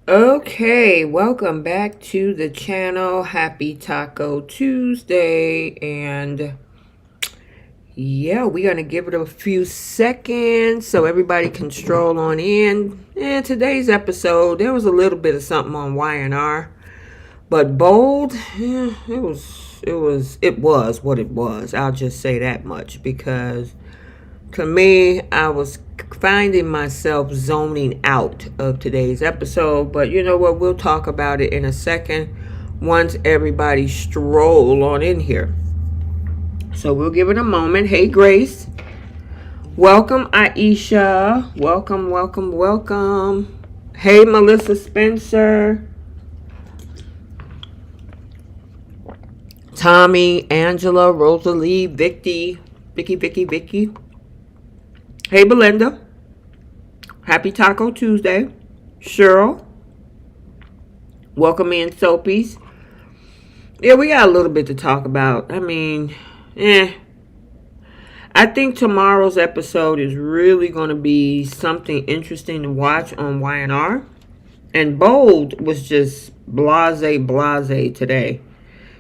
Okay, welcome back to the channel. Happy Taco Tuesday. And yeah, we're going to give it a few seconds so everybody can stroll on in. And today's episode, there was a little bit of something on Y&R. But bold, it was what it was. I'll just say that much because to me, I was finding myself zoning out of today's episode. But you know what? We'll talk about it in a second once everybody stroll on in here. So we'll give it a moment. Hey, Grace. Welcome, Aisha. Welcome, welcome, welcome. Hey, Melissa Spencer. Tommy, Angela, Rosalie, Vicky. Hey, Belinda. Happy Taco Tuesday. Cheryl. Welcome in, Soapies. Yeah, we got a little bit to talk about. I mean, I think tomorrow's episode is really going to be something interesting to watch on Y&R. And Bold was just blase today.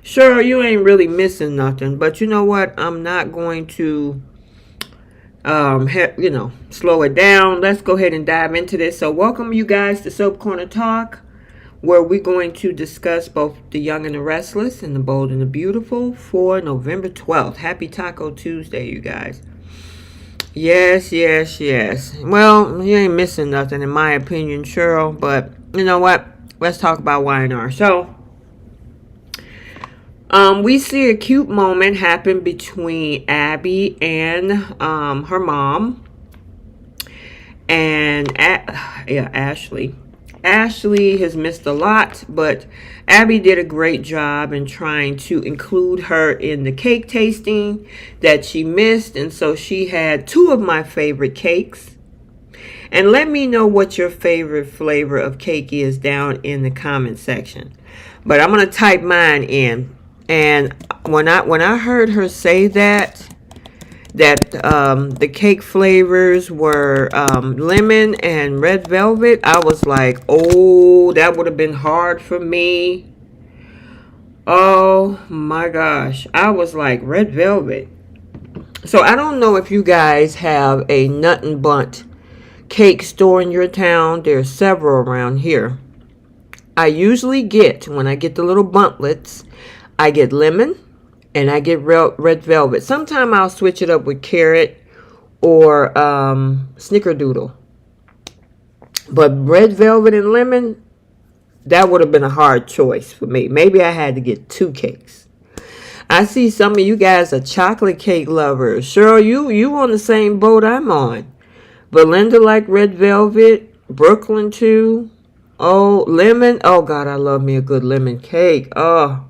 Sure, you ain't really missing nothing. But you know what? I'm not going to slow it down. Let's go ahead and dive into this. So welcome you guys to Soap Corner Talk, where we're going to discuss both The Young and the Restless and The Bold and the Beautiful for November 12th. Happy Taco Tuesday, you guys. Yes. Well, you ain't missing nothing in my opinion, Cheryl, but you know what? Let's talk about Y&R. So we see a cute moment happen between Abby and her mom and Ashley. Ashley has missed a lot, but Abby did a great job in trying to include her in the cake tasting that she missed, and so she had two of my favorite cakes. And let me know what your favorite flavor of cake is down in the comment section. But I'm going to type mine in. And when I heard her say that the cake flavors were lemon and red velvet, I was like, oh, that would have been hard for me. Oh my gosh, I was like, red velvet. So I don't know if you guys have a nut and bunt cake store in your town. There's several around here. I usually get, when I get the little buntlets, I get lemon and I get red velvet. Sometimes I'll switch it up with carrot or snickerdoodle. But red velvet and lemon, that would have been a hard choice for me. Maybe I had to get two cakes. I see some of you guys are chocolate cake lovers. Cheryl, you on the same boat I'm on. Belinda like red velvet. Brooklyn too. Oh, lemon. Oh, God, I love me a good lemon cake. Oh,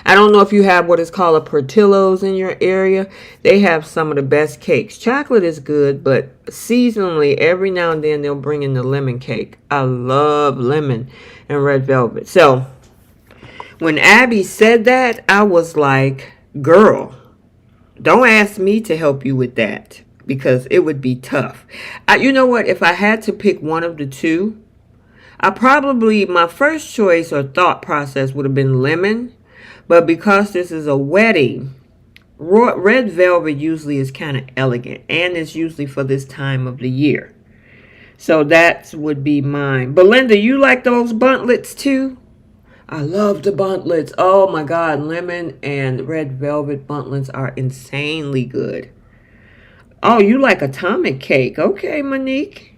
I don't know if you have what is called a Portillo's in your area. They have some of the best cakes. Chocolate is good, but seasonally, every now and then, they'll bring in the lemon cake. I love lemon and red velvet. So, when Abby said that, I was like, girl, don't ask me to help you with that because it would be tough. You know what? If I had to pick one of the two, my first choice or thought process would have been lemon. But because this is a wedding, red velvet usually is kind of elegant. And it's usually for this time of the year. So that would be mine. Belinda, you like those buntlets too? I love the buntlets. Oh my God. Lemon and red velvet buntlets are insanely good. Oh, you like atomic cake. Okay, Monique.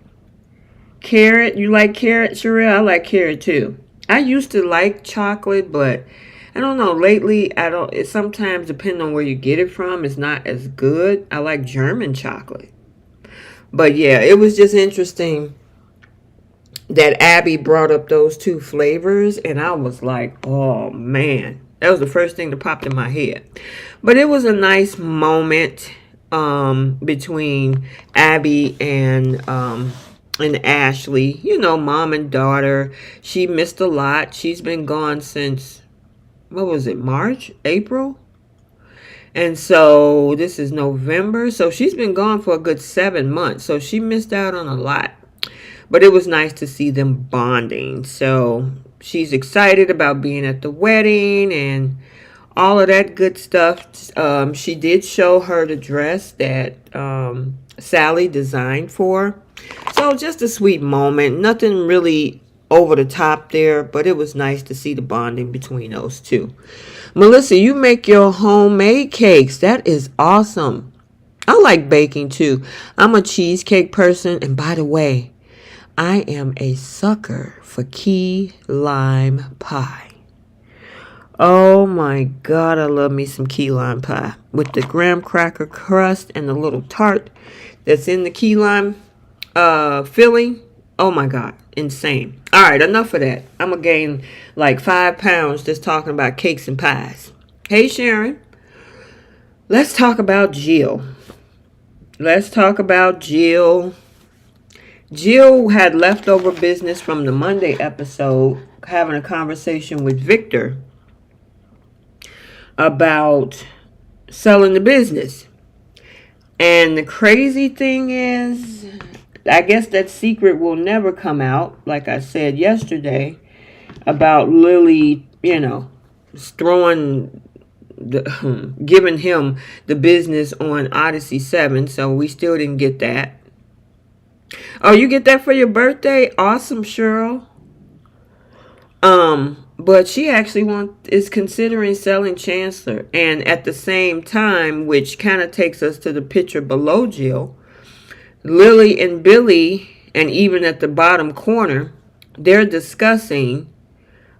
Carrot. You like carrot, Sherelle? I like carrot too. I used to like chocolate, but I don't know. Lately, it sometimes, depending on where you get it from, it's not as good. I like German chocolate. But yeah, it was just interesting that Abby brought up those two flavors. And I was like, oh, man. That was the first thing that popped in my head. But it was a nice moment between Abby and Ashley. You know, mom and daughter. She missed a lot. She's been gone since... what was it, March, April? And so this is November. So she's been gone for a good 7 months. So she missed out on a lot. But it was nice to see them bonding. So she's excited about being at the wedding and all of that good stuff. She did show her the dress that Sally designed for her. So just a sweet moment. Nothing really over the top there, but it was nice to see the bonding between those two. Melissa, you make your homemade cakes. That is awesome. I like baking too. I'm a cheesecake person, and by the way, I am a sucker for key lime pie. Oh my God, I love me some key lime pie. With the graham cracker crust and the little tart that's in the key lime filling. Oh my God, insane. All right, enough of that. I'm going to gain like 5 pounds just talking about cakes and pies. Hey, Sharon. Let's talk about Jill. Let's talk about Jill. Jill had leftover business from the Monday episode, having a conversation with Victor about selling the business. And the crazy thing is, I guess that secret will never come out, like I said yesterday, about Lily, giving him the business on Odyssey 7, so we still didn't get that. Oh, you get that for your birthday? Awesome, Cheryl. But she actually is considering selling Chancellor, and at the same time, which kind of takes us to the picture below Jill, Lily and Billy, and even at the bottom corner, they're discussing,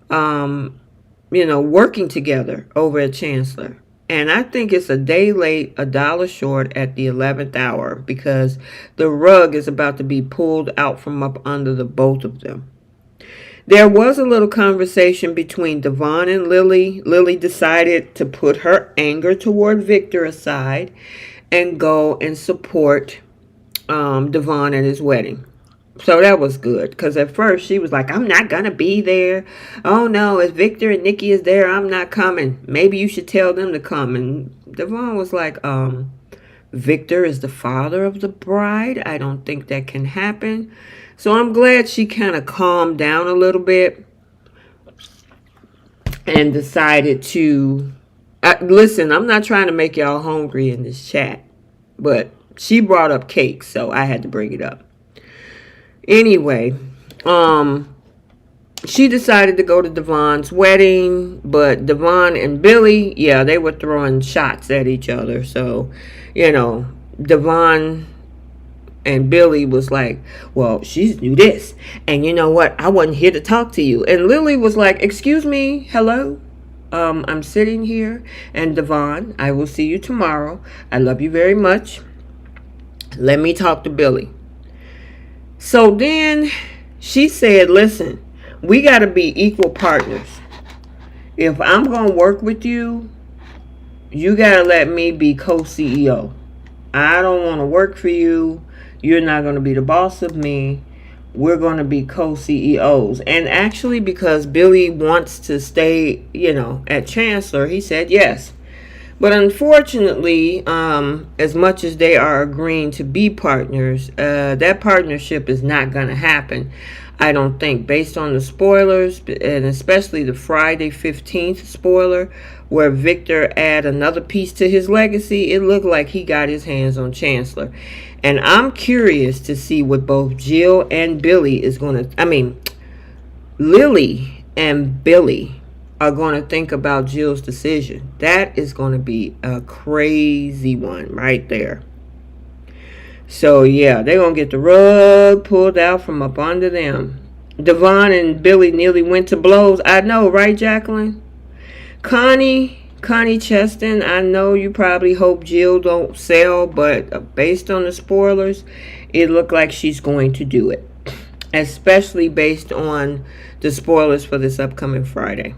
working together over at Chancellor. And I think it's a day late, $1 short at the 11th hour, because the rug is about to be pulled out from up under the both of them. There was a little conversation between Devon and Lily. Lily decided to put her anger toward Victor aside and go and support Devon at his wedding. So that was good, because at first she was like, I'm not going to be there. Oh no, if Victor and Nikki is there, I'm not coming. Maybe you should tell them to come. And Devon was like, Victor is the father of the bride. I don't think that can happen. So I'm glad she kind of calmed down a little bit and decided to, listen, I'm not trying to make y'all hungry in this chat, but she brought up cake, so I had to bring it up. Anyway, she decided to go to Devon's wedding, but Devon and Billy, yeah, they were throwing shots at each other. So, Devon and Billy was like, well, she's do this. And you know what? I wasn't here to talk to you. And Lily was like, excuse me, hello? I'm sitting here. And Devon, I will see you tomorrow. I love you very much. Let me talk to Billy. So then she said, listen, we got to be equal partners. If I'm going to work with you, you got to let me be co-CEO. I don't want to work for you. You're not going to be the boss of me. We're going to be co-CEOs. And actually, because Billy wants to stay, at Chancellor, he said yes. But unfortunately, as much as they are agreeing to be partners, that partnership is not going to happen. I don't think, based on the spoilers, and especially the Friday 15th spoiler, where Victor add another piece to his legacy, it looked like he got his hands on Chancellor. And I'm curious to see what both Jill and Billy is going to, Lily and Billy are going to think about Jill's decision. That is going to be a crazy one right there. So yeah, they're going to get the rug pulled out from up under them. Devon and Billy nearly went to blows. I know, right, Jacqueline? Connie Cheston, I know you probably hope Jill don't sell, but based on the spoilers, it looked like she's going to do it. Especially based on the spoilers for this upcoming Friday.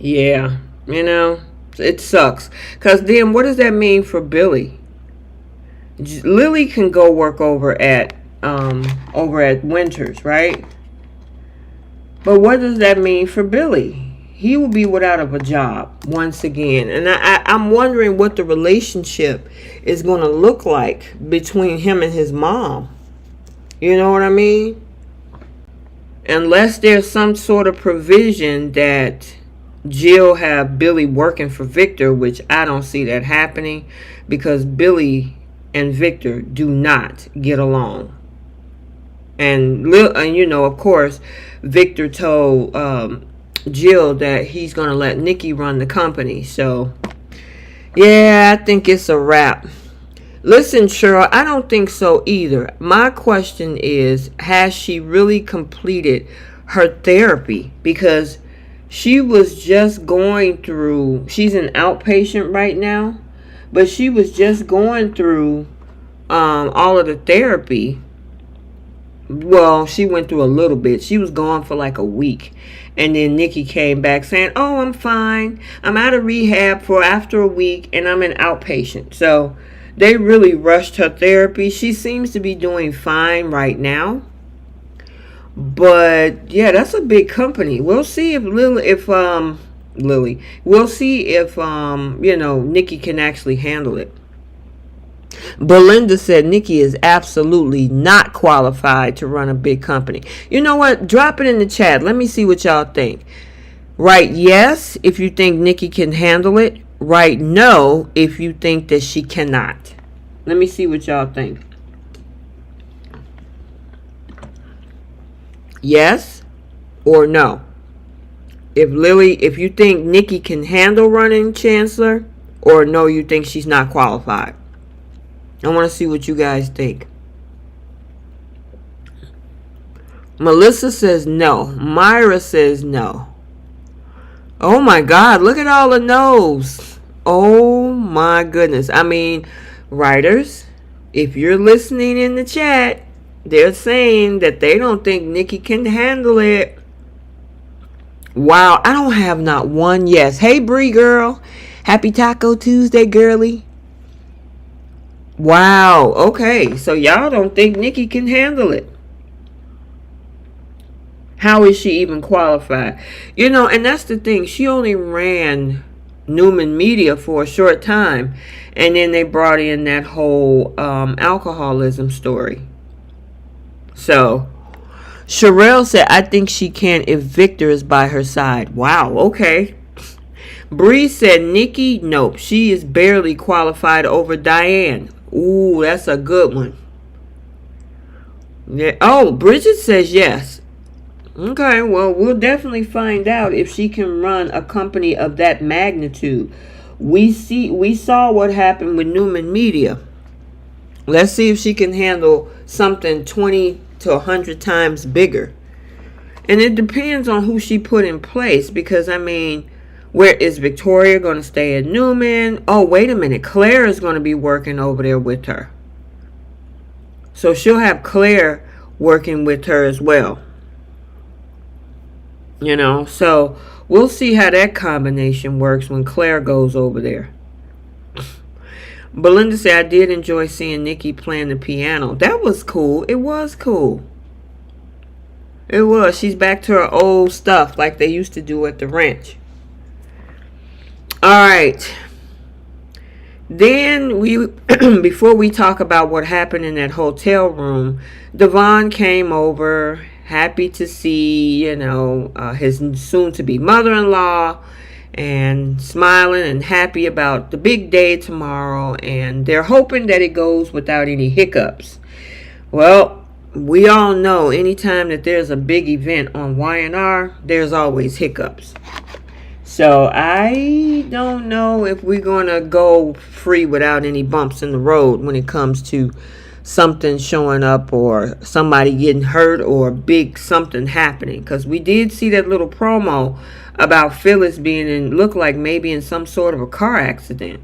Yeah, it sucks. Because then what does that mean for Billy? Lily can go work over at Winters, right? But what does that mean for Billy? He will be without a job once again. And I'm wondering what the relationship is going to look like between him and his mom. You know what I mean? Unless there's some sort of provision that Jill have Billy working for Victor, which I don't see that happening, because Billy and Victor do not get along. And you know, of course, Victor told Jill that he's going to let Nikki run the company. So, yeah, I think it's a wrap. Listen, Cheryl, I don't think so either. My question is, has she really completed her therapy? Because she was just going through, she's an outpatient right now, but she was just going through all of the therapy. Well, she went through a little bit. She was gone for like a week. And then Nikki came back saying, oh, I'm fine. I'm out of rehab for after a week and I'm an outpatient. So they really rushed her therapy. She seems to be doing fine right now. But yeah, that's a big company. We'll see if we'll see if you know, Nikki can actually handle it. Belinda said Nikki is absolutely not qualified to run a big company. You know what? Drop it in the chat. Let me see what y'all think. Write yes if you think Nikki can handle it. Write no if you think that she cannot. Let me see what y'all think. Yes or no? If you think Nikki can handle running Chancellor, or no, you think she's not qualified. I want to see what you guys think. Melissa says no. Myra says no. Oh my God, look at all the no's. Oh my goodness. I mean, writers, if you're listening in the chat, they're saying that they don't think Nikki can handle it. Wow, I don't have not one yes. Hey, Bree girl. Happy Taco Tuesday, girly. Wow, okay. So y'all don't think Nikki can handle it. How is she even qualified? You know, and that's the thing. She only ran Newman Media for a short time. And then they brought in that whole alcoholism story. So, Sherelle said, I think she can if Victor is by her side. Wow, okay. Bree said, Nikki, nope. She is barely qualified over Diane. Ooh, that's a good one. Yeah. Oh, Bridget says yes. Okay, well, we'll definitely find out if she can run a company of that magnitude. We saw what happened with Newman Media. Let's see if she can handle something 20 to 100 times bigger. And it depends on who she put in place, because I mean, where is Victoria going to stay at Newman? Oh, wait a minute. Claire is going to be working over there with her. So she'll have Claire working with her as well. You know, so we'll see how that combination works when Claire goes over there. Belinda said, I did enjoy seeing Nikki playing the piano. That was cool. It was cool. It was. She's back to her old stuff like they used to do at the ranch. All right. Then before we talk about what happened in that hotel room, Devon came over, happy to see, you know, his soon-to-be mother-in-law, and smiling and happy about the big day tomorrow, and they're hoping that it goes without any hiccups. Well, we all know anytime that there's a big event on Y&R, there's always hiccups. So I don't know if we're going to go free without any bumps in the road when it comes to something showing up or somebody getting hurt or big something happening. Because we did see that little promo about Phyllis being looked like maybe in some sort of a car accident.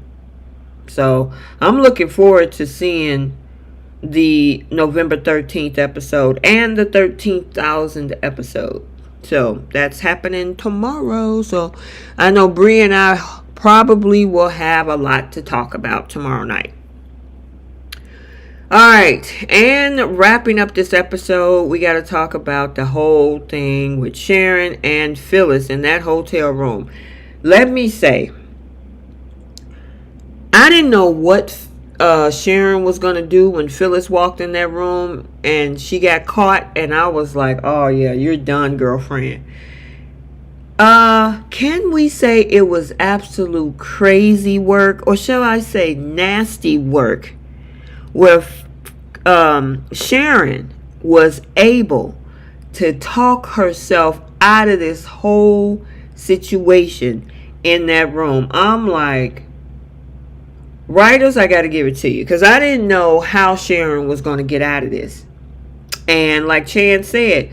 So I'm looking forward to seeing the November 13th episode and the 13,000th episode. So that's happening tomorrow. So I know Bree and I probably will have a lot to talk about tomorrow night. All right, and wrapping up this episode, we got to talk about the whole thing with Sharon and Phyllis in that hotel room. Let me say, I didn't know what Sharon was going to do when Phyllis walked in that room and she got caught. And I was like, oh, yeah, you're done, girlfriend. Can we say it was absolute crazy work, or shall I say nasty work, where Sharon was able to talk herself out of this whole situation in that room? I'm like, writers, I got to give it to you, because I didn't know how Sharon was going to get out of this. And like Chan said,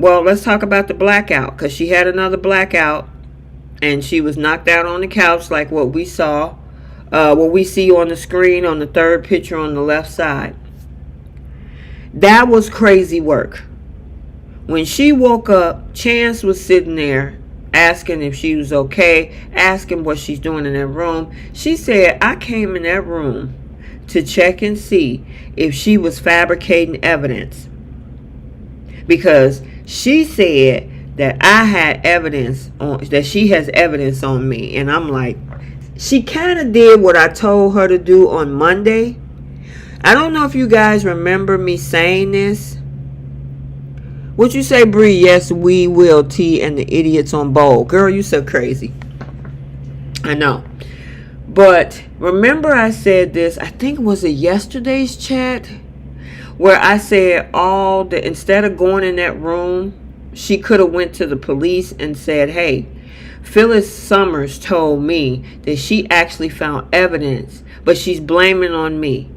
well, let's talk about the blackout, because she had another blackout and she was knocked out on the couch like what we saw, what we see on the screen on the third picture on the left side. That was crazy work. When she woke up, Chance was sitting there asking if she was okay, asking what she's doing in that room. She said, I came in that room to check and see if she was fabricating evidence, because she said that I had evidence that she has evidence on me. And I'm like, she kind of did what I told her to do on Monday. I don't know if you guys remember me saying this. What you say, Bree? Yes, we will. T and the idiots on bowl. Girl, you so crazy. I know. But remember I said this, I think it was yesterday's chat, where I said instead of going in that room, she could have went to the police and said, hey, Phyllis Summers told me that she actually found evidence, but she's blaming on me.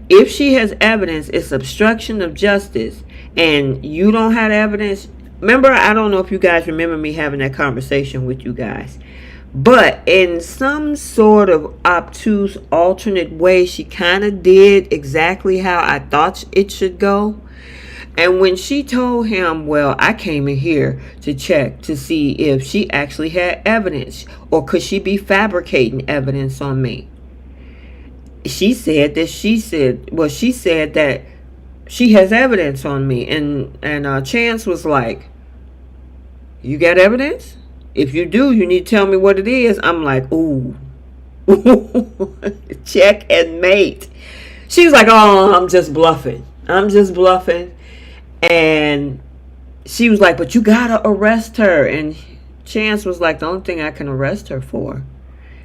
If she has evidence, it's obstruction of justice, and you don't have evidence. Remember, I don't know if you guys remember me having that conversation with you guys. But in some sort of obtuse, alternate way, she kind of did exactly how I thought it should go. And when she told him, well, I came in here to check to see if she actually had evidence, or could she be fabricating evidence on me? She said that she has evidence on me. And Chance was like, you got evidence? If you do, you need to tell me what it is. I'm like, ooh. Check and mate. She was like, oh, I'm just bluffing. And she was like, but you gotta arrest her. And Chance was like, the only thing I can arrest her for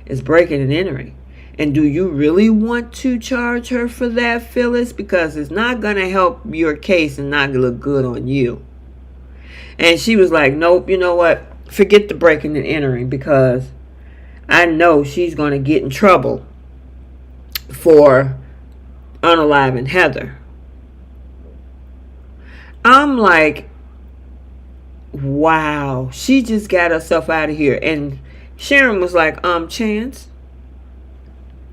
is breaking and entering. And do you really want to charge her for that, Phyllis? Because it's not gonna help your case and not look good on you. And she was like, nope, you know what? Forget the breaking and entering, because I know she's going to get in trouble for unaliving Heather. I'm like, wow, she just got herself out of here. And Sharon was like, Chance,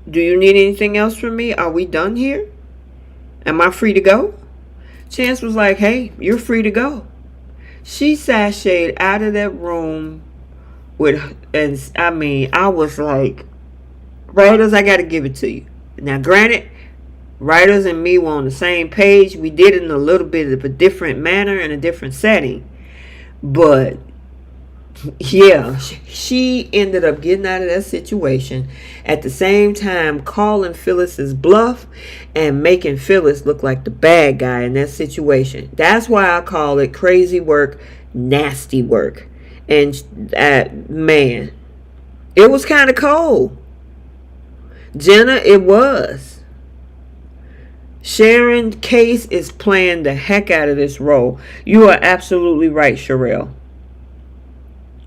do you need anything else from me? Are we done here? Am I free to go? Chance was like, hey, you're free to go. She sashayed out of that room I was like, writers, I got to give it to you. Now, granted, writers and me were on the same page. We did it in a little bit of a different manner and a different setting. But, yeah, she ended up getting out of that situation, at the same time calling Phyllis's bluff and making Phyllis look like the bad guy in that situation. That's why I call it crazy work, nasty work. And man, it was kind of cold. Jenna, it was. Sharon Case is playing the heck out of this role. You are absolutely right, Sherelle.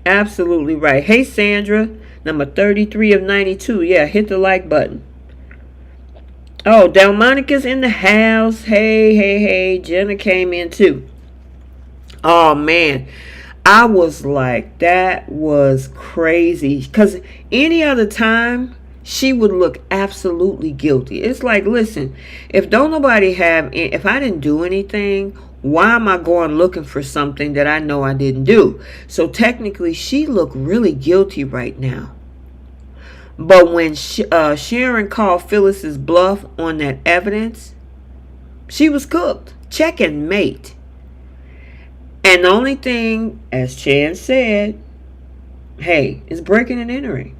Absolutely right. Hey, Sandra, number 33 of 92. Yeah, hit the like button. Oh, Delmonica's in the house. Hey. Jenna came in too. Oh, man. I was like, that was crazy. Because any other time, she would look absolutely guilty. It's like, listen, if I didn't do anything, why am I going looking for something that I know I didn't do? So technically, she looked really guilty right now. But when Sharon called Phyllis's bluff on that evidence, she was cooked. Check and mate. And the only thing, as Chan said, hey, is breaking and entering.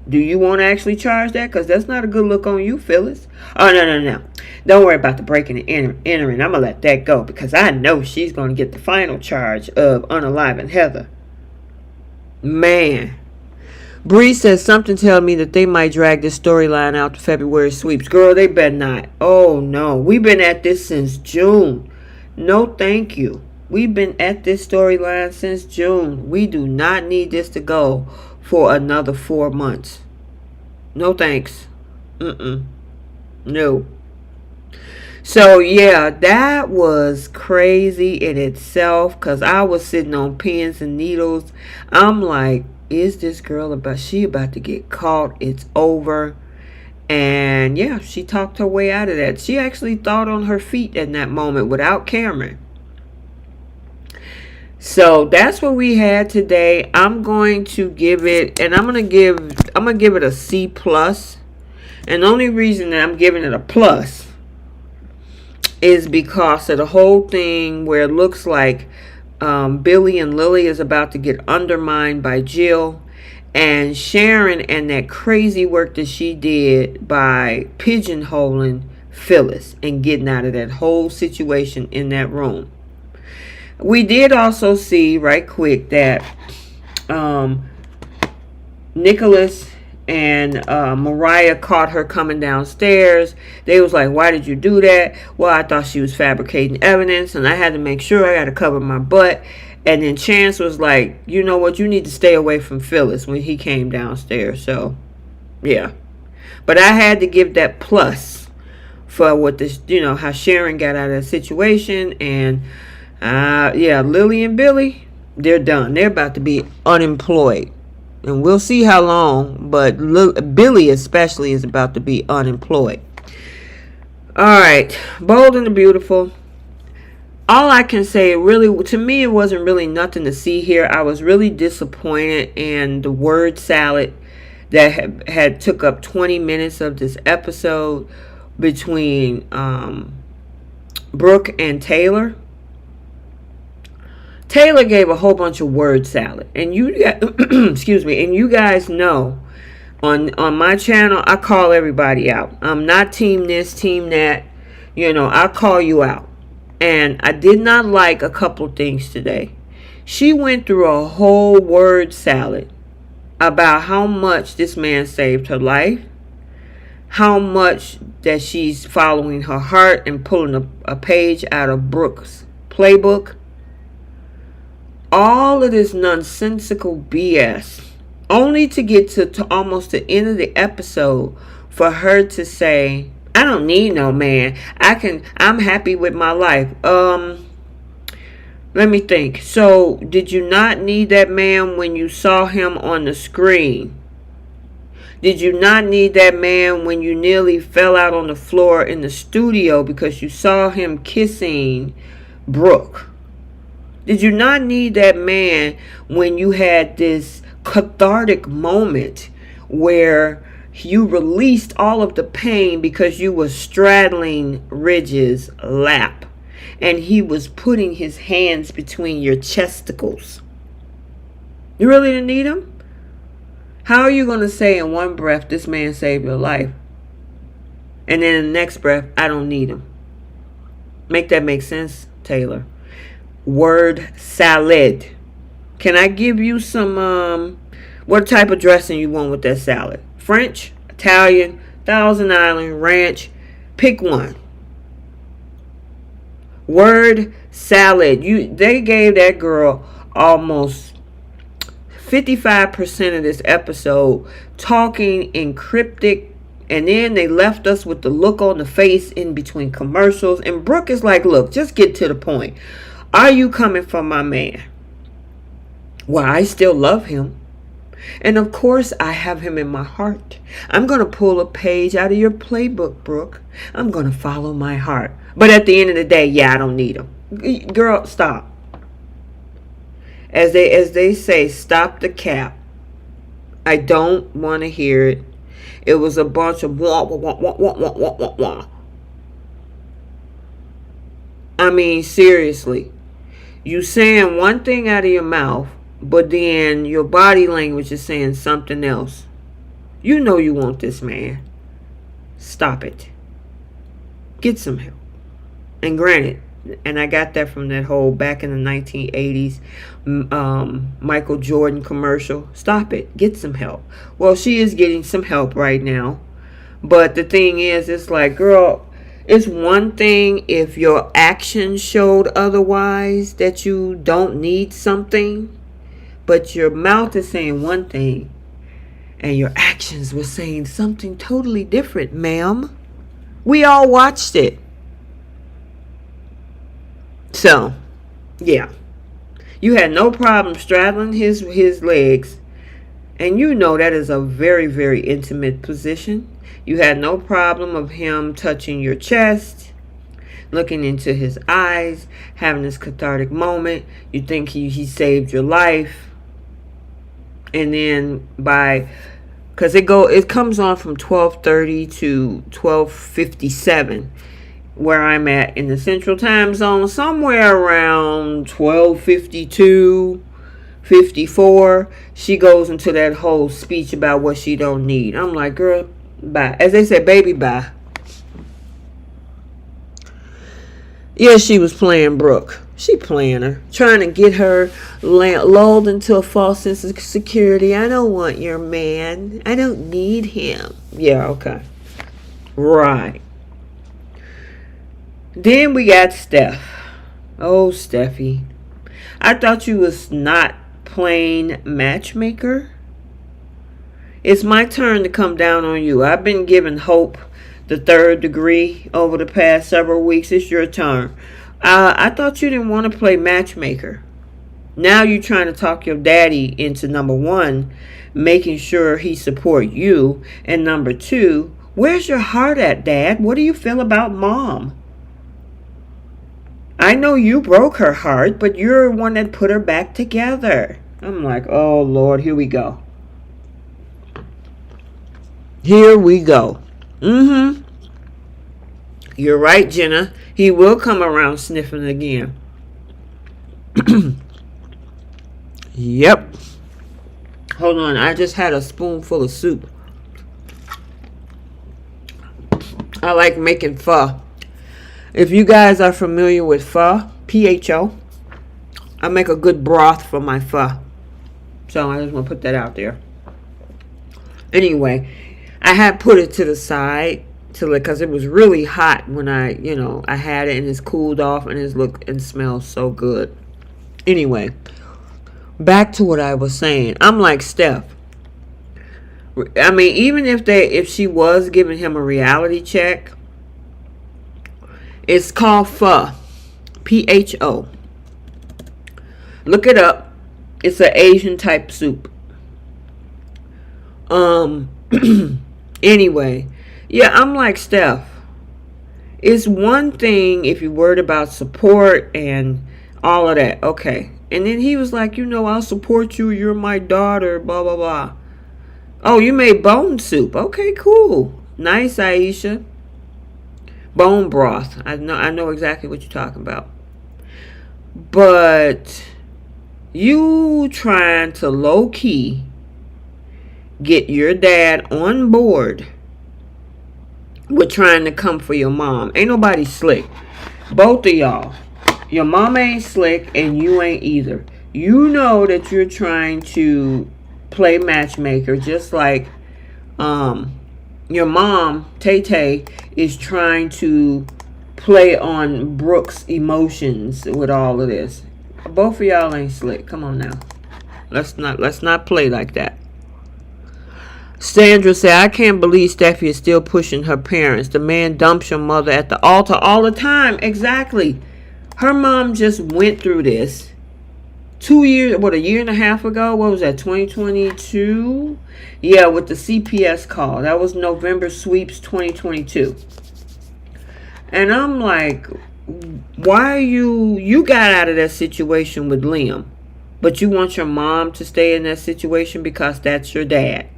Do you want to actually charge that? Because that's not a good look on you, Phyllis. Oh, no. Don't worry about the breaking and entering. I'm going to let that go because I know she's going to get the final charge of unaliving Heather. Man. Bree says something tell me that they might drag this storyline out to February sweeps. Girl, they better not. Oh, no. We've been at this since June. No, thank you. We've been at this storyline since June. We do not need this to go for another 4 months. No thanks. No. So, yeah, that was crazy in itself because I was sitting on pins and needles. I'm like, is this girl about to get caught? It's over. And, yeah, she talked her way out of that. She actually thought on her feet in that moment without Cameron. So that's what we had today. I'm going to give it, and I'm gonna give it a C plus. And the only reason that I'm giving it a plus is because of the whole thing where it looks like Billy and Lily is about to get undermined by Jill, and Sharon and that crazy work that she did by pigeonholing Phyllis and getting out of that whole situation in that room. We did also see right quick that Nicholas and Mariah caught her coming downstairs. They was like, why did you do that? Well, I thought she was fabricating evidence and I had to make sure I got to cover my butt. And then Chance was like, you know what, you need to stay away from Phyllis when he came downstairs. So, yeah. But I had to give that plus for what this, how Sharon got out of that situation. And yeah, Lily and Billy, they're done. They're about to be unemployed. And we'll see how long, but Billy especially is about to be unemployed. All right, Bold and the Beautiful. All I can say, really, to me, it wasn't really nothing to see here. I was really disappointed in the word salad that had took up 20 minutes of this episode between Brooke and Taylor. Taylor gave a whole bunch of word salad, and excuse me, and you guys know on my channel I call everybody out. I'm not team this, team that. I call you out. And I did not like a couple things today. She went through a whole word salad about how much this man saved her life, how much that she's following her heart and pulling a page out of Brooke's playbook. All of this nonsensical BS, only to get to almost the end of the episode for her to say, I don't need no man. I'm happy with my life. Let me think. So, did you not need that man when you saw him on the screen? Did you not need that man when you nearly fell out on the floor in the studio because you saw him kissing Brooke? Did you not need that man when you had this cathartic moment where you released all of the pain because you were straddling Ridge's lap and he was putting his hands between your chesticles? You really didn't need him? How are you going to say in one breath, this man saved your life, and then in the next breath, I don't need him? Make that make sense, Taylor? Word salad. Can I give you some, what type of dressing you want with that salad? French, Italian, Thousand Island, ranch. Pick one. Word salad. They gave that girl almost 55% of this episode talking in cryptic, and then they left us with the look on the face in between commercials. And Brooke is like, look, just get to the point. Are you coming for my man? Well, I still love him. And of course, I have him in my heart. I'm going to pull a page out of your playbook, Brooke. I'm going to follow my heart. But at the end of the day, yeah, I don't need him. Girl, stop. As they say, stop the cap. I don't want to hear it. It was a bunch of wah, wah, wah, wah, wah, wah, wah, wah, wah. I mean, seriously. You saying one thing out of your mouth, but then your body language is saying something else. You know you want this man. Stop it. Get some help. And granted, and I got that from that whole back in the 1980s Michael Jordan commercial. Stop it. Get some help. Well, she is getting some help right now. But the thing is, it's like, girl, it's one thing if your actions showed otherwise, that you don't need something. But your mouth is saying one thing and your actions were saying something totally different, ma'am. We all watched it. So, yeah. You had no problem straddling his legs. And you know that is a very, very intimate position. You had no problem of him touching your chest, looking into his eyes, having this cathartic moment. You think he saved your life. And then because it comes on from 12:30 to 12:57, where I'm at in the Central Time Zone, somewhere around 12:52, 54. She goes into that whole speech about what she don't need. I'm like, girl, bye. As they say, baby, bye. Yeah, she was playing Brooke. She playing her, trying to get her lulled into a false sense of security. I don't want your man. I don't need him. Yeah, okay. Right. Then we got Steph. Oh, Steffi. I thought you was not playing matchmaker. It's my turn to come down on you. I've been given Hope the 3rd degree over the past several weeks. It's your turn. I thought you didn't want to play matchmaker. Now you're trying to talk your daddy into, number one, making sure he support you. And number two, where's your heart at, Dad? What do you feel about Mom? I know you broke her heart, but you're the one that put her back together. I'm like, oh, Lord, here we go. Here we go. Mm-hmm. You're right, Jenna. He will come around sniffing again. Yep. Hold on. I just had a spoonful of soup. I like making pho. If you guys are familiar with pho, P-H-O, I make a good broth for my pho. So I just want to put that out there. Anyway, I had put it to the side because it was really hot when I had it, and it's cooled off and it's look and smells so good. Anyway, back to what I was saying. I'm like Steph. I mean, even if she was giving him a reality check, it's called pho. P-H-O. Look it up. It's an Asian type soup. Anyway, yeah, I'm like Steph. It's one thing if you're worried about support and all of that. Okay. And then he was like, I'll support you. You're my daughter, blah, blah, blah. Oh, you made bone soup. Okay, cool. Nice, Aisha. Bone broth. I know exactly what you're talking about. But you trying to low-key get your dad on board with trying to come for your mom. Ain't nobody slick. Both of y'all. Your mom ain't slick and you ain't either. You know that you're trying to play matchmaker, just like your mom, Tay-Tay, is trying to play on Brooke's emotions with all of this. Both of y'all ain't slick. Come on now. Let's not play like that. Sandra said, I can't believe Steffi is still pushing her parents. The man dumps your mother at the altar all the time. Exactly. Her mom just went through this 2 years, a year and a half ago? What was that, 2022? Yeah, with the CPS call. That was November sweeps 2022. And I'm like, why you got out of that situation with Liam, but you want your mom to stay in that situation because that's your dad.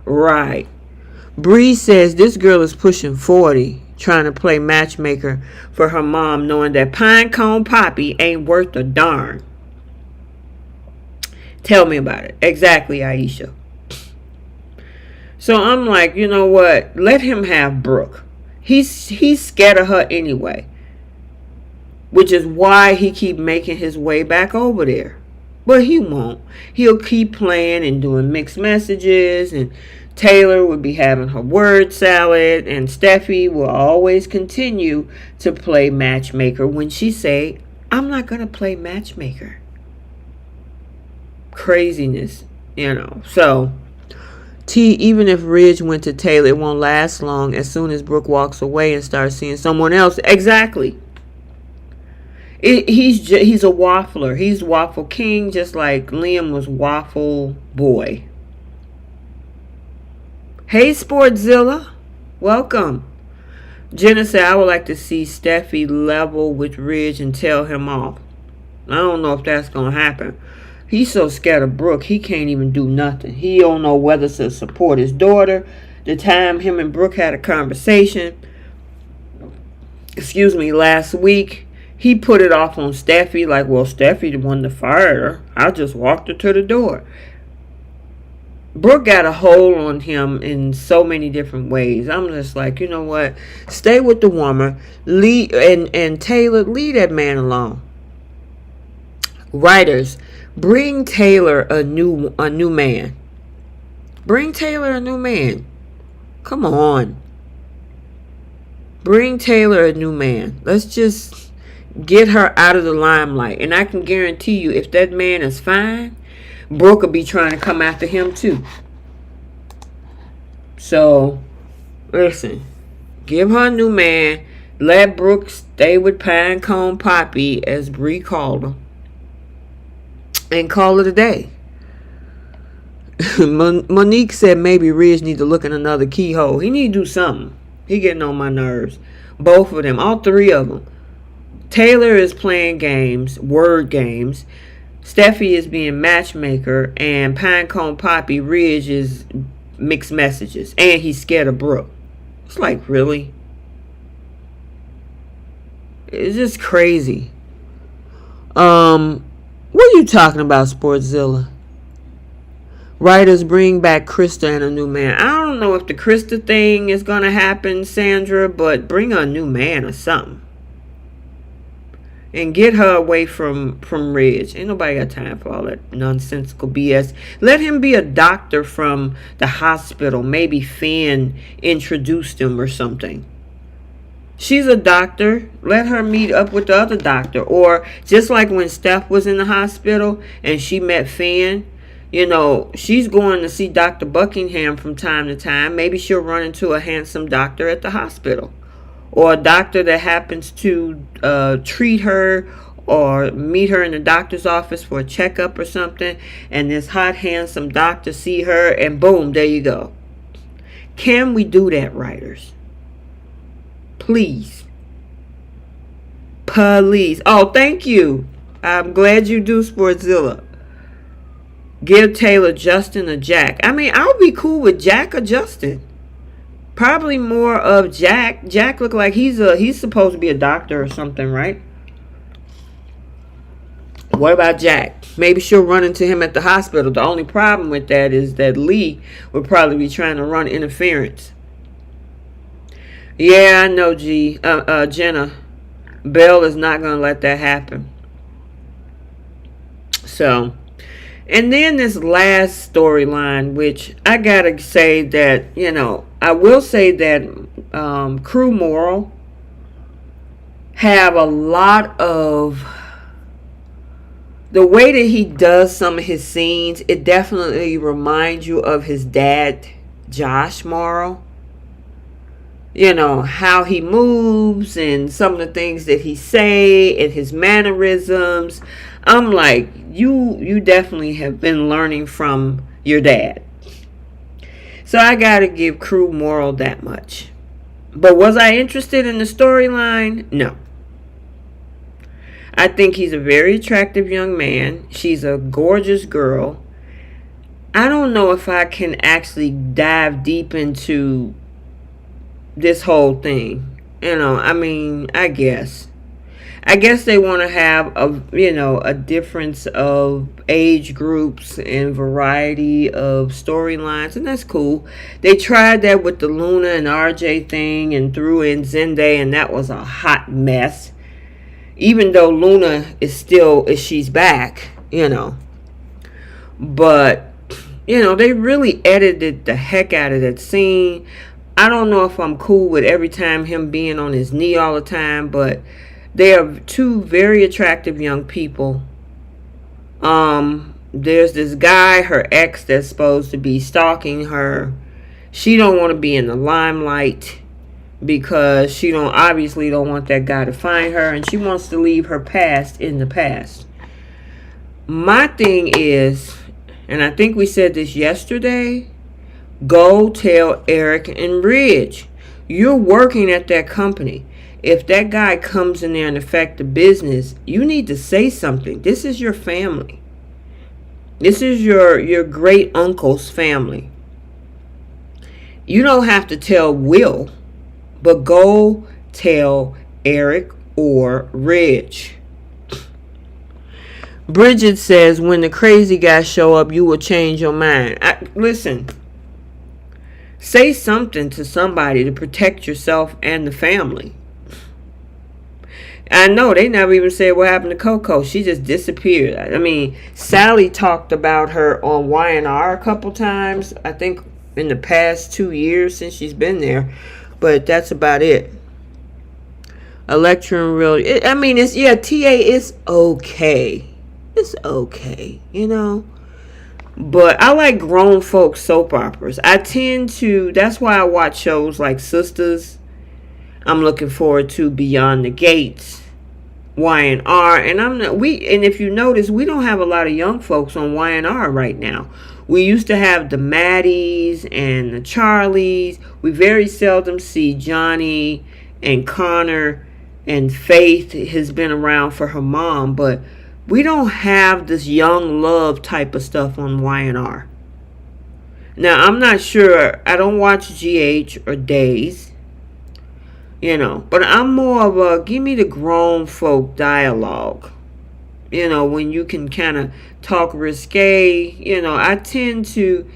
Right. Bree says this girl is pushing 40, trying to play matchmaker for her mom, knowing that Pinecone Poppy ain't worth a darn. Tell me about it. Exactly, Aisha. So I'm like, you know what? Let him have Brooke. He's scared of her anyway, which is why he keep making his way back over there. But he won't. He'll keep playing and doing mixed messages, and Taylor would be having her word salad, and Steffy will always continue to play matchmaker when she say, I'm not going to play matchmaker. Craziness, So, even if Ridge went to Taylor, it won't last long as soon as Brooke walks away and starts seeing someone else. Exactly. He's a waffler. He's waffle king, just like Liam was waffle boy. Hey, Sportzilla. Welcome. Jenna said, I would like to see Steffy level with Ridge and tell him off. I don't know if that's going to happen. He's so scared of Brooke, he can't even do nothing. He don't know whether to support his daughter. The time him and Brooke had a conversation, last week, he put it off on Steffy, like, well, Steffy the one that fired her. I just walked her to the door. Brooke got a hold on him in so many different ways. I'm just like, you know what? Stay with the woman. And Taylor, leave that man alone. Writers, bring Taylor a new man. Bring Taylor a new man. Come on. Bring Taylor a new man. Let's just get her out of the limelight. And I can guarantee you, if that man is fine, Brooke will be trying to come after him too. So, listen. Give her a new man. Let Brooke stay with Pinecone Poppy, as Bree called him. And call it a day. Monique said maybe Ridge need to look in another keyhole. He need to do something. He getting on my nerves. Both of them. All three of them. Taylor is playing games. Word games. Steffy is being matchmaker. And Pinecone Poppy Ridge is mixed messages. And he's scared of Brooke. It's like, really? It's just crazy. What are you talking about, Sportzilla? Writers, bring back Krista and a new man. I don't know if the Krista thing is going to happen, Sandra, but bring a new man or something. And get her away from Ridge. Ain't nobody got time for all that nonsensical BS. Let him be a doctor from the hospital. Maybe Finn introduced him or something. She's a doctor. Let her meet up with the other doctor. Or just like when Steph was in the hospital and she met Finn, she's going to see Dr. Buckingham from time to time. Maybe she'll run into a handsome doctor at the hospital. Or a doctor that happens to treat her or meet her in the doctor's office for a checkup or something. And this hot, handsome doctor see her and boom, there you go. Can we do that, writers? Please. Police. Oh, thank you. I'm glad you do, Sportzilla. Give Taylor Justin or Jack. I mean, I'll be cool with Jack or Justin. Probably more of Jack. Jack look like he's supposed to be a doctor or something, right? What about Jack? Maybe she'll run into him at the hospital. The only problem with that is that Lee would probably be trying to run interference. Yeah, I know, Jenna. Belle is not going to let that happen. So, and then this last storyline, which I got to say that, I will say that Crew Moral have a lot of, the way that he does some of his scenes, it definitely reminds you of his dad, Josh Morrow. How he moves and some of the things that he say and his mannerisms. I'm like, you definitely have been learning from your dad. So I got to give Crew Moral that much. But was I interested in the storyline? No. I think he's a very attractive young man. She's a gorgeous girl. I don't know if I can actually dive deep into this whole thing. I guess. I guess they want to have a difference of age groups and variety of storylines, and that's cool. They tried that with the Luna and RJ thing and threw in Zende, and that was a hot mess. Even though Luna she's back, but they really edited the heck out of that scene. I don't know if I'm cool with every time him being on his knee all the time, but they are two very attractive young people. There's this guy, her ex, that's supposed to be stalking her. She don't want to be in the limelight because she obviously don't want that guy to find her, and she wants to leave her past in the past. My thing is, and I think we said this yesterday, go tell Eric and Ridge, you're working at that company. If that guy comes in there and affect the business, you need to say something. This is your family. This is your great uncle's family. You don't have to tell Will, but go tell Eric or Ridge. Bridget says, when the crazy guys show up, you will change your mind. Listen, say something to somebody to protect yourself and the family. I know they never even said what happened to Coco. She just disappeared. I mean, Sally talked about her on Y&R a couple times, I think in the past 2 years since she's been there, but that's about it. Electra and Real, TA is okay. It's okay, But I like grown folk soap operas. That's why I watch shows like Sisters. I'm looking forward to Beyond the Gates, Y&R, and if you notice, we don't have a lot of young folks on Y&R right now. We used to have the Maddies and the Charlies. We very seldom see Johnny and Connor, and Faith has been around for her mom, but we don't have this young love type of stuff on Y&R. Now, I'm not sure. I don't watch GH or Days. But I'm more of a give me the grown folk dialogue. When you can kind of talk risque. I tend to,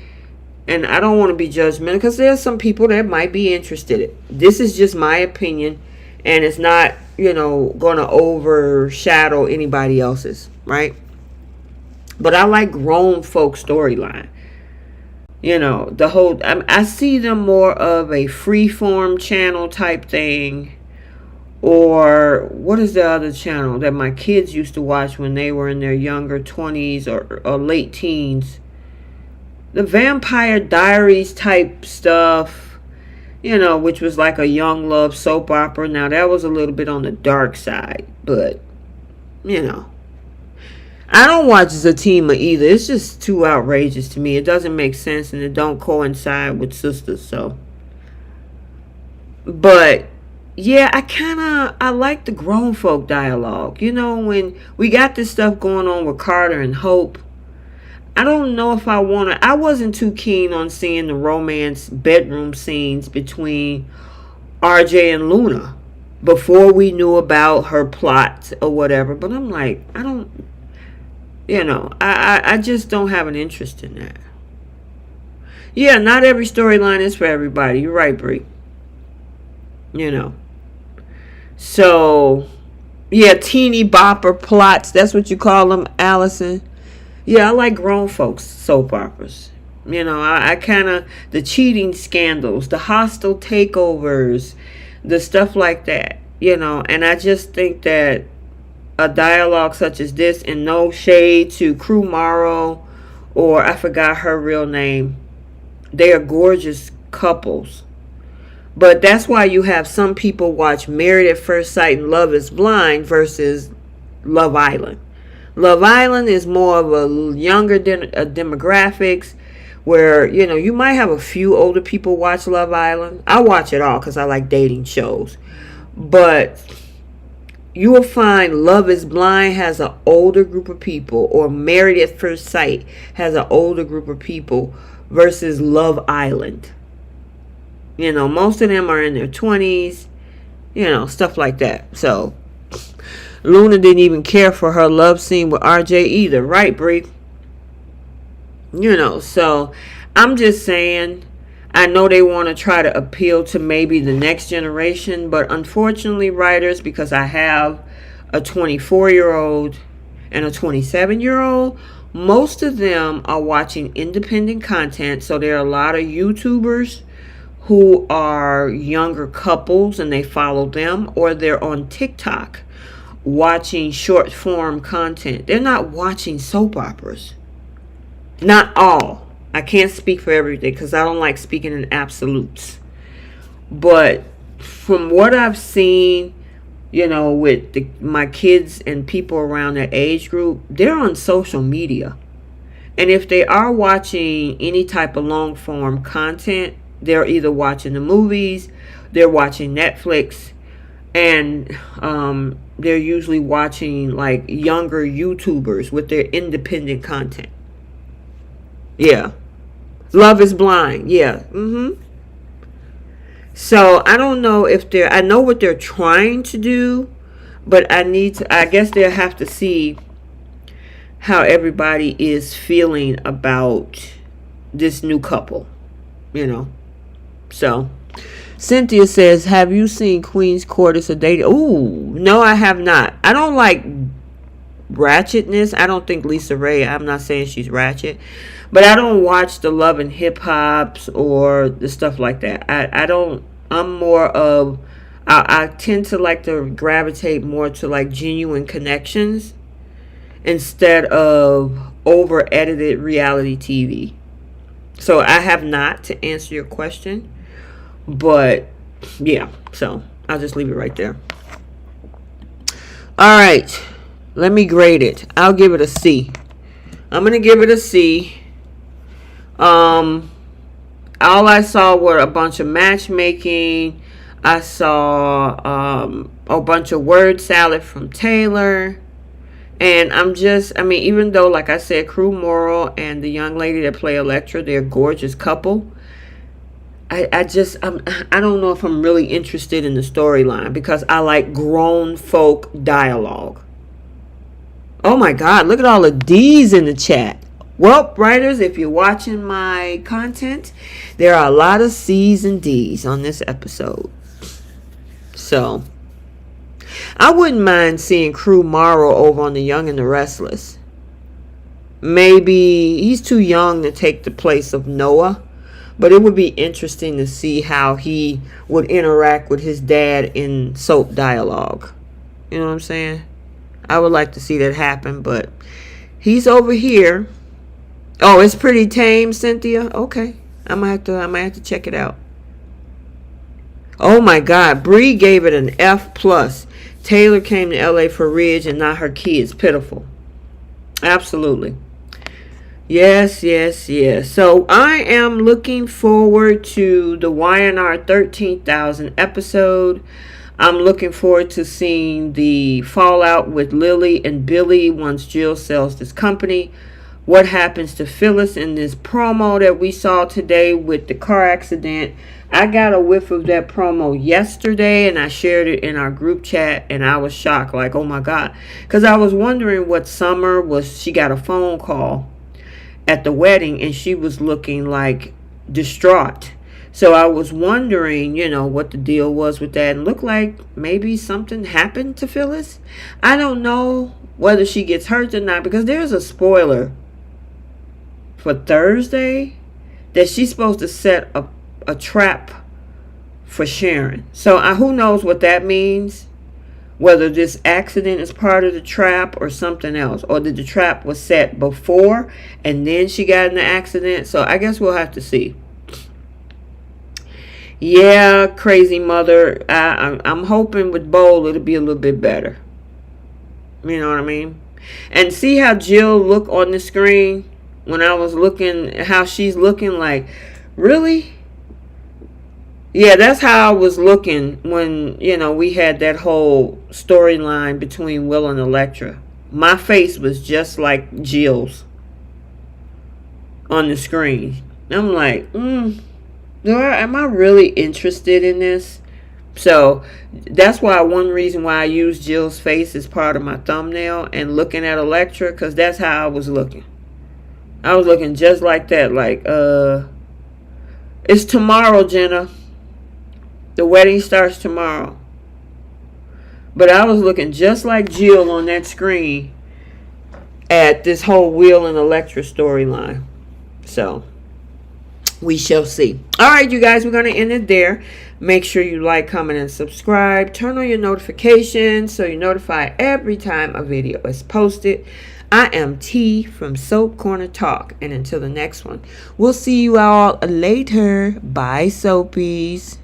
and I don't want to be judgmental because there's some people that might be interested. This is just my opinion, and it's not, going to overshadow anybody else's, right? But I like grown folk storyline. The whole, I see them more of a freeform channel type thing. Or what is the other channel that my kids used to watch when they were in their younger 20s or late teens? The Vampire Diaries type stuff, which was like a young love soap opera. Now that was a little bit on the dark side, but, I don't watch Zatima either. It's just too outrageous to me. It doesn't make sense, and it don't coincide with Sisters. So, but yeah, I like the grown folk dialogue. When we got this stuff going on with Carter and Hope, I don't know if I wasn't too keen on seeing the romance bedroom scenes between RJ and Luna before we knew about her plot or whatever. But I'm like, I just don't have an interest in that. Yeah, not every storyline is for everybody. You're right, Brie. So, yeah, teeny bopper plots. That's what you call them, Allison. Yeah, I like grown folks soap operas. I kind of, the cheating scandals, the hostile takeovers, the stuff like that, and I just think that a dialogue such as this, and no shade to Crew Morrow, or I forgot her real name, they are gorgeous couples. But that's why you have some people watch Married at First Sight and Love is Blind versus Love Island. Love Island is more of a younger demographics, where you might have a few older people watch Love Island. I watch it all because I like dating shows, but you will find Love is Blind has an older group of people, or Married at First Sight has an older group of people versus Love Island. Most of them are in their 20s, stuff like that. So, Luna didn't even care for her love scene with RJ either. Right, Bree? So I'm just saying, I know they want to try to appeal to maybe the next generation, but unfortunately, writers, because I have a 24-year-old and a 27-year-old, most of them are watching independent content. So there are a lot of YouTubers who are younger couples and they follow them, or they're on TikTok watching short form content. They're not watching soap operas. Not all. I can't speak for everything because I don't like speaking in absolutes. But from what I've seen, with my kids and people around their age group, they're on social media. And if they are watching any type of long form content, they're either watching the movies, they're watching Netflix, and they're usually watching like younger YouTubers with their independent content. Yeah. Love is Blind. Yeah. So I don't know if I know what they're trying to do, but I guess they'll have to see how everybody is feeling about this new couple, So Cynthia says, have you seen Queen's Quarters of Dating? Ooh, no, I have not. I don't like ratchetness. I don't think Lisa Ray, I'm not saying she's ratchet, but I don't watch the Love and Hip Hops or the stuff like that. I'm more of, I tend to like to gravitate more to like genuine connections instead of over edited reality TV. So I have not, to answer your question, but yeah, so I'll just leave it right there. All right, let me grade it. I'll give it a C. I'm going to give it a C. All I saw were a bunch of matchmaking. I saw a bunch of word salad from Taylor. And even though, like I said, Crew Moral and the young lady that play Electra, they're a gorgeous couple, I don't know if I'm really interested in the storyline because I like grown folk dialogue. Oh my God, look at all the D's in the chat. Well, writers, if you're watching my content, there are a lot of C's and D's on this episode. So I wouldn't mind seeing Crew Morrow over on The Young and the Restless. Maybe he's too young to take the place of Noah, but it would be interesting to see how he would interact with his dad in soap dialogue. You know what I'm saying? I would like to see that happen, but he's over here. Oh, it's pretty tame, Cynthia. Okay, I might have to check it out. Oh my God, Bree gave it an F plus. Taylor came to LA for Ridge and not her kids. Pitiful. Absolutely. Yes. So I am looking forward to the YNR 13,000 episode. I'm looking forward to seeing the fallout with Lily and Billy once Jill sells this company. What happens to Phyllis in this promo that we saw today with the car accident. I got a whiff of that promo yesterday and I shared it in our group chat and I was shocked, like, oh my God. Because I was wondering what Summer was. She got a phone call at the wedding and she was looking like distraught. So I was wondering, what the deal was with that. And looked like maybe something happened to Phyllis. I don't know whether she gets hurt or not because there's a spoiler for Thursday that she's supposed to set a trap for Sharon. So who knows what that means, whether this accident is part of the trap or something else, or that the trap was set before and then she got in the accident. So I guess we'll have to see. Yeah, crazy mother. I'm hoping with Bowl it'll be a little bit better. You know what I mean? And see how Jill looked on the screen when I was looking, how she's looking like, really? Yeah, that's how I was looking when, we had that whole storyline between Will and Electra. My face was just like Jill's on the screen. I'm like, am I really interested in this? So that's why one reason why I use Jill's face as part of my thumbnail and looking at Electra, because that's how I was looking. I was looking just like that. Like, it's tomorrow, Jenna. The wedding starts tomorrow. But I was looking just like Jill on that screen at this whole Will and Electra storyline. So we shall see. All right, you guys, we're going to end it there. Make sure you like, comment, and subscribe. Turn on your notifications so you're notified every time a video is posted. I am T from Soap Corner Talk. And until the next one, we'll see you all later. Bye, Soapies.